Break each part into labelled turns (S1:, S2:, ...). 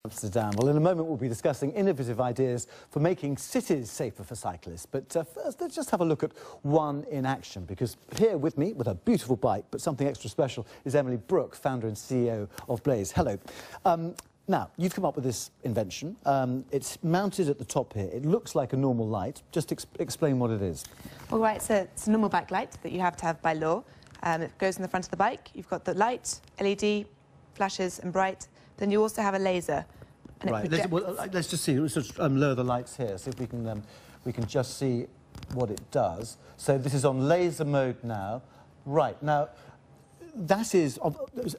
S1: Amsterdam. Well, in a moment we'll be discussing innovative ideas for making cities safer for cyclists. But first, let's just have a look at one in action, because here with me, with a beautiful bike, but something extra special, is Emily Brooke, founder and CEO of Blaze. Hello. Now, you've come up with this invention. It's mounted at the top here. It looks like a normal light. Just explain what it is.
S2: All right, so it's a normal bike light that you have to have by law. It goes in the front of the bike. You've got the light, LED, flashes and bright. Then you also have a laser. And
S1: right, let's just see. Let's just lower the lights here, see if we can just see what it does. So this is on laser mode now. Right, now, that is...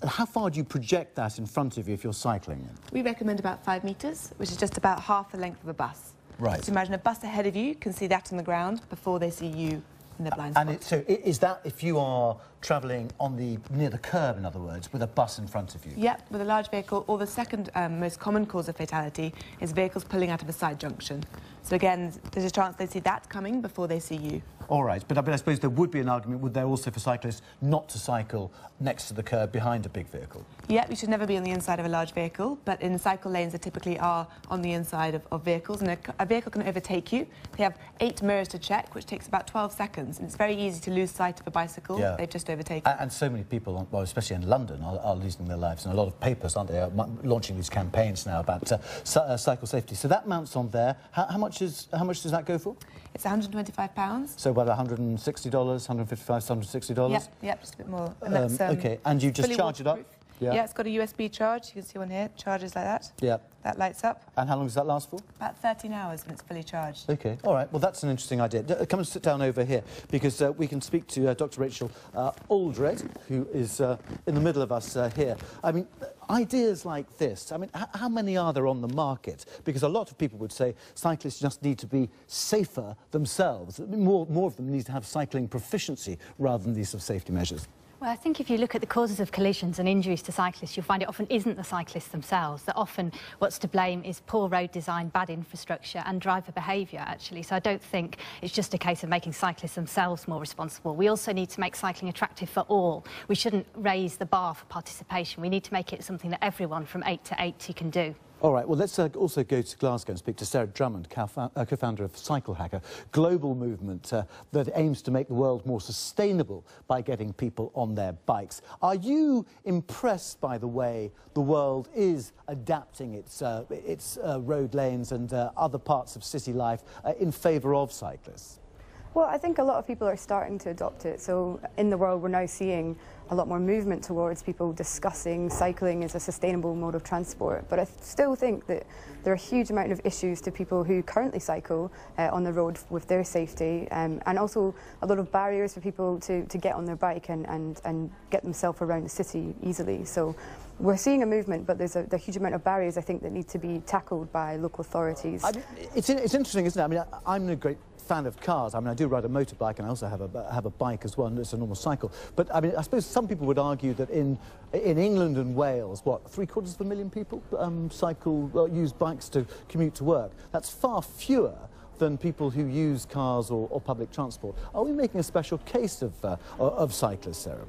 S1: How far do you project that in front of you if you're cycling?
S2: We recommend about 5 metres, which is just about half the length of a bus.
S1: Right.
S2: So imagine a bus ahead of you can see that on the ground before they see you in the blind spot.
S1: And so is that if you are travelling on near the curb, in other words, with a bus in front of you?
S2: Yep, with a large vehicle, or the second most common cause of fatality is vehicles pulling out of a side junction. So again, there's a chance they see that coming before they see you.
S1: All right, but I suppose there would be an argument, would there also, for cyclists not to cycle next to the curb behind a big vehicle?
S2: Yeah, you should never be on the inside of a large vehicle, but in cycle lanes they typically are on the inside of vehicles, and a vehicle can overtake you. They have 8 mirrors to check, which takes about 12 seconds, and it's very easy to lose sight of a bicycle they've just overtaken.
S1: And so many people, well, especially in London, are losing their lives, and a lot of papers, aren't they, are launching these campaigns now about cycle safety. So that mounts on there. How much does that go for?
S2: It's £125.
S1: So about $160, $155, $160?
S2: Yep, just a bit more. And that's,
S1: OK, and you just charge it up?
S2: Yeah, it's got a USB charge. You can see one here. Charges like that.
S1: Yeah.
S2: That lights up.
S1: And how long does that last for?
S2: About 13 hours when it's fully charged.
S1: OK, all right. Well, that's an interesting idea. Come and sit down over here, because we can speak to Dr. Rachel Aldred, who is in the middle of us here. I mean, ideas like this, I mean, how many are there on the market? Because a lot of people would say cyclists just need to be safer themselves. More of them need to have cycling proficiency rather than these sort of safety measures.
S3: Well, I think if you look at the causes of collisions and injuries to cyclists, you'll find it often isn't the cyclists themselves. That often what's to blame is poor road design, bad infrastructure and driver behaviour, actually. So I don't think it's just a case of making cyclists themselves more responsible. We also need to make cycling attractive for all. We shouldn't raise the bar for participation. We need to make it something that everyone from 8 to 80 can do.
S1: All right, well, let's also go to Glasgow and speak to Sarah Drummond, co-founder of Cyclehack, a global movement that aims to make the world more sustainable by getting people on their bikes. Are you impressed by the way the world is adapting its road lanes and other parts of city life in favour of cyclists?
S4: Well, I think a lot of people are starting to adopt it. So in the world, we're now seeing a lot more movement towards people discussing cycling as a sustainable mode of transport. But I still think that there are a huge amount of issues to people who currently cycle on the road with their safety, and also a lot of barriers for people to get on their bike and get themselves around the city easily. So we're seeing a movement, but there's a huge amount of barriers, I think, that need to be tackled by local authorities.
S1: I mean, it's interesting, isn't it? I mean, I'm a great fan of cars. I mean, I do ride a motorbike, and I also have a bike as well, and it's a normal cycle. But I mean, I suppose some people would argue that in England and Wales, what, 750,000 people use bikes to commute to work. That's far fewer than people who use cars or public transport. Are we making a special case of cyclists, Sarah?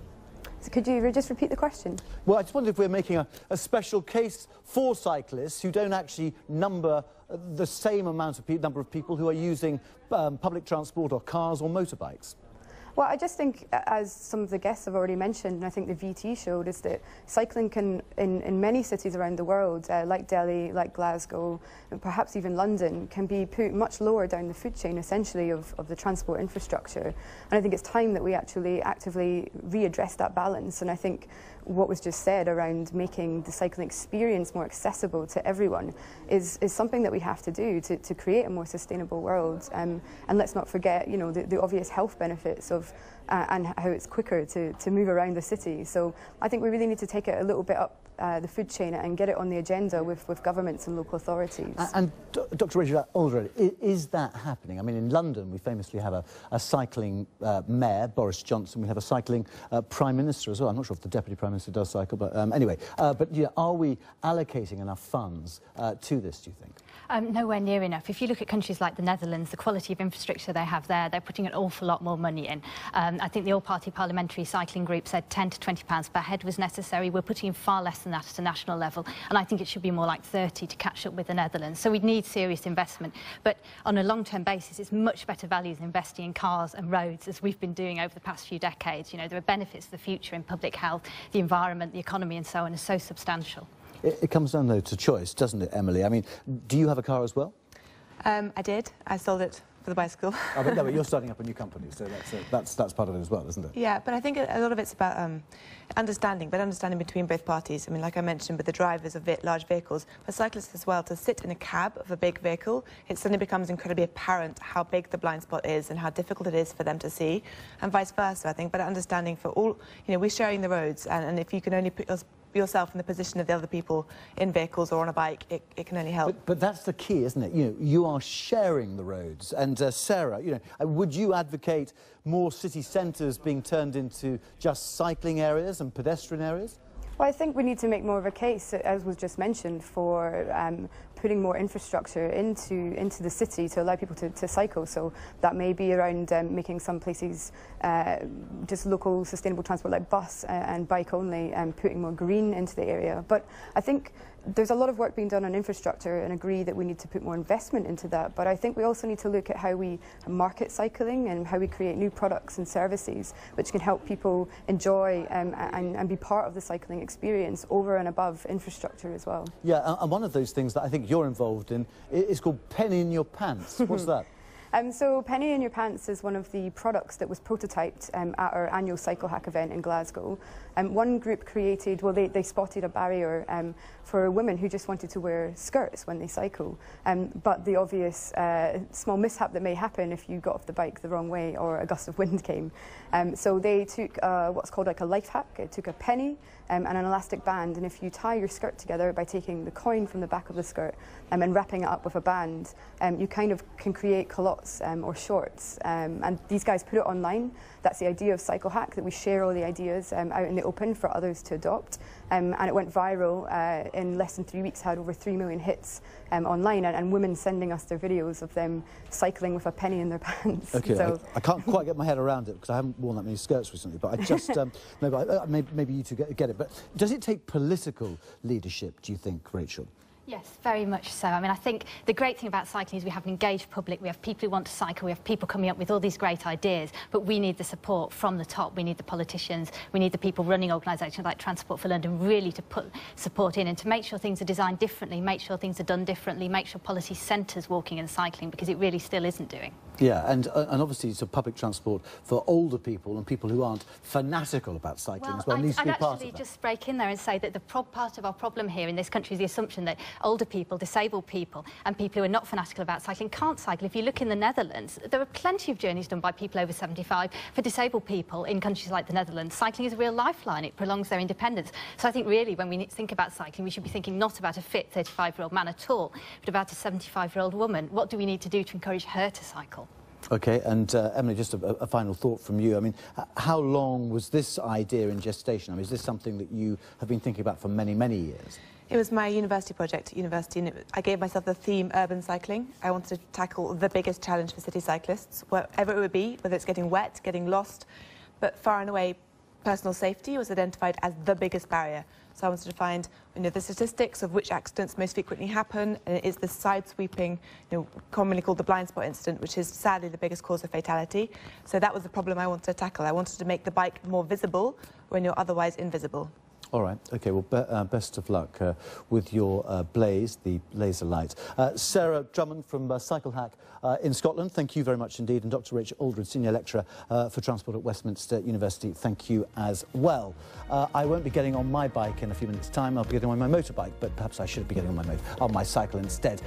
S4: So could you just repeat the question?
S1: Well, I just wondered if we're making a special case for cyclists who don't actually number the same number of people who are using public transport or cars or motorbikes.
S4: Well, I just think, as some of the guests have already mentioned, and I think the VT showed, is that cycling can, in many cities around the world, like Delhi, like Glasgow, and perhaps even London, can be put much lower down the food chain, essentially, of the transport infrastructure. And I think it's time that we actually actively readdress that balance. And I think what was just said around making the cycling experience more accessible to everyone is something that we have to do to create a more sustainable world. And let's not forget, you know, the obvious health benefits of and how it's quicker to move around the city. So I think we really need to take it a little bit up the food chain and get it on the agenda with governments and local authorities.
S1: And Dr. Rachel Aldred, is that happening? I mean, in London, we famously have a cycling mayor, Boris Johnson. We have a cycling Prime Minister as well. I'm not sure if the Deputy Prime Minister does cycle, but anyway. But yeah, are we allocating enough funds to this, do you think?
S3: Nowhere near enough. If you look at countries like the Netherlands, the quality of infrastructure they have there, they're putting an awful lot more money in. I think the All-Party Parliamentary Cycling Group said £10 to £20 per head was necessary. We're putting in far less than that at a national level, and I think it should be more like 30 to catch up with the Netherlands. So we'd need serious investment, but on a long-term basis, it's much better value than investing in cars and roads, as we've been doing over the past few decades. You know, there are benefits for the future in public health, the environment, the economy and so on, are so substantial.
S1: It comes down, though, to choice, doesn't it, Emily? I mean, do you have a car as well?
S2: I did. I sold it for the bicycle.
S1: Oh, but no, but you're starting up a new company, so that's part of it as well, isn't it?
S2: Yeah, but I think a lot of it's about understanding between both parties. I mean, like I mentioned, with the drivers of large vehicles, for cyclists as well, to sit in a cab of a big vehicle, it suddenly becomes incredibly apparent how big the blind spot is and how difficult it is for them to see, and vice versa, I think. But understanding for all, you know, we're sharing the roads, and if you can only put yourself in the position of the other people in vehicles or on a bike, it can only help.
S1: But that's the key, isn't it? You know, you are sharing the roads. And Sarah, you know, would you advocate more city centres being turned into just cycling areas and pedestrian areas?
S4: Well, I think we need to make more of a case, as was just mentioned, for putting more infrastructure into the city to allow people to cycle. So that may be around making some places just local sustainable transport like bus and bike only, and putting more green into the area. But I think there's a lot of work being done on infrastructure, and agree that we need to put more investment into that. But I think we also need to look at how we market cycling and how we create new products and services which can help people enjoy and be part of the cycling experience over and above infrastructure as well.
S1: Yeah, and one of those things that I think you're involved in is called Penny in Your Pants. What's that?
S4: So Penny in Your Pants is one of the products that was prototyped at our annual Cyclehack event in Glasgow. One group created, well, they spotted a barrier for women who just wanted to wear skirts when they cycle. But the obvious small mishap that may happen if you got off the bike the wrong way or a gust of wind came. So they took what's called like a life hack. It took a penny and an elastic band, and if you tie your skirt together by taking the coin from the back of the skirt and wrapping it up with a band, you kind of can create culottes or shorts. And these guys put it online. That's the idea of Cyclehack, that we share all the ideas out in the open for others to adopt. And it went viral in less than 3 weeks, had over 3 million hits online, and women sending us their videos of them cycling with a penny in their pants.
S1: Okay,
S4: so
S1: I can't quite get my head around it because I haven't worn that many skirts recently, but I just, maybe you two get it. But does it take political leadership, do you think, Rachel?
S3: Yes, very much so. I mean, I think the great thing about cycling is we have an engaged public, we have people who want to cycle, we have people coming up with all these great ideas, but we need the support from the top. We need the politicians, we need the people running organisations like Transport for London really to put support in and to make sure things are designed differently, make sure things are done differently, make sure policy centres walking and cycling, because it really still isn't doing.
S1: Yeah, and obviously it's a public transport for older people and people who aren't fanatical about cycling as well. Needs to be part of that.
S3: I'd actually just break in there and say that the part of our problem here in this country is the assumption that older people, disabled people and people who are not fanatical about cycling can't cycle. If you look in the Netherlands, there are plenty of journeys done by people over 75 for disabled people in countries like the Netherlands. Cycling is a real lifeline. It prolongs their independence. So I think really when we think about cycling, we should be thinking not about a fit 35-year-old man at all, but about a 75-year-old woman. What do we need to do to encourage her to cycle?
S1: OK, and Emily, just a final thought from you. I mean, how long was this idea in gestation? I mean, is this something that you have been thinking about for many, many years?
S2: It was my university project at university, and I gave myself the theme urban cycling. I wanted to tackle the biggest challenge for city cyclists, wherever it would be, whether it's getting wet, getting lost, but far and away, personal safety was identified as the biggest barrier. So I wanted to find, the statistics of which accidents most frequently happen, and it is the side-sweeping, commonly called the blind spot incident, which is sadly the biggest cause of fatality. So that was the problem I wanted to tackle. I wanted to make the bike more visible when you're otherwise invisible.
S1: All right. OK, well, best of luck with your Blaze, the laser light. Sarah Drummond from Cyclehack in Scotland, thank you very much indeed. And Dr. Rachel Aldred, Senior Lecturer for Transport at Westminster University, thank you as well. I won't be getting on my bike in a few minutes' time. I'll be getting on my motorbike, but perhaps I should be getting on my cycle instead.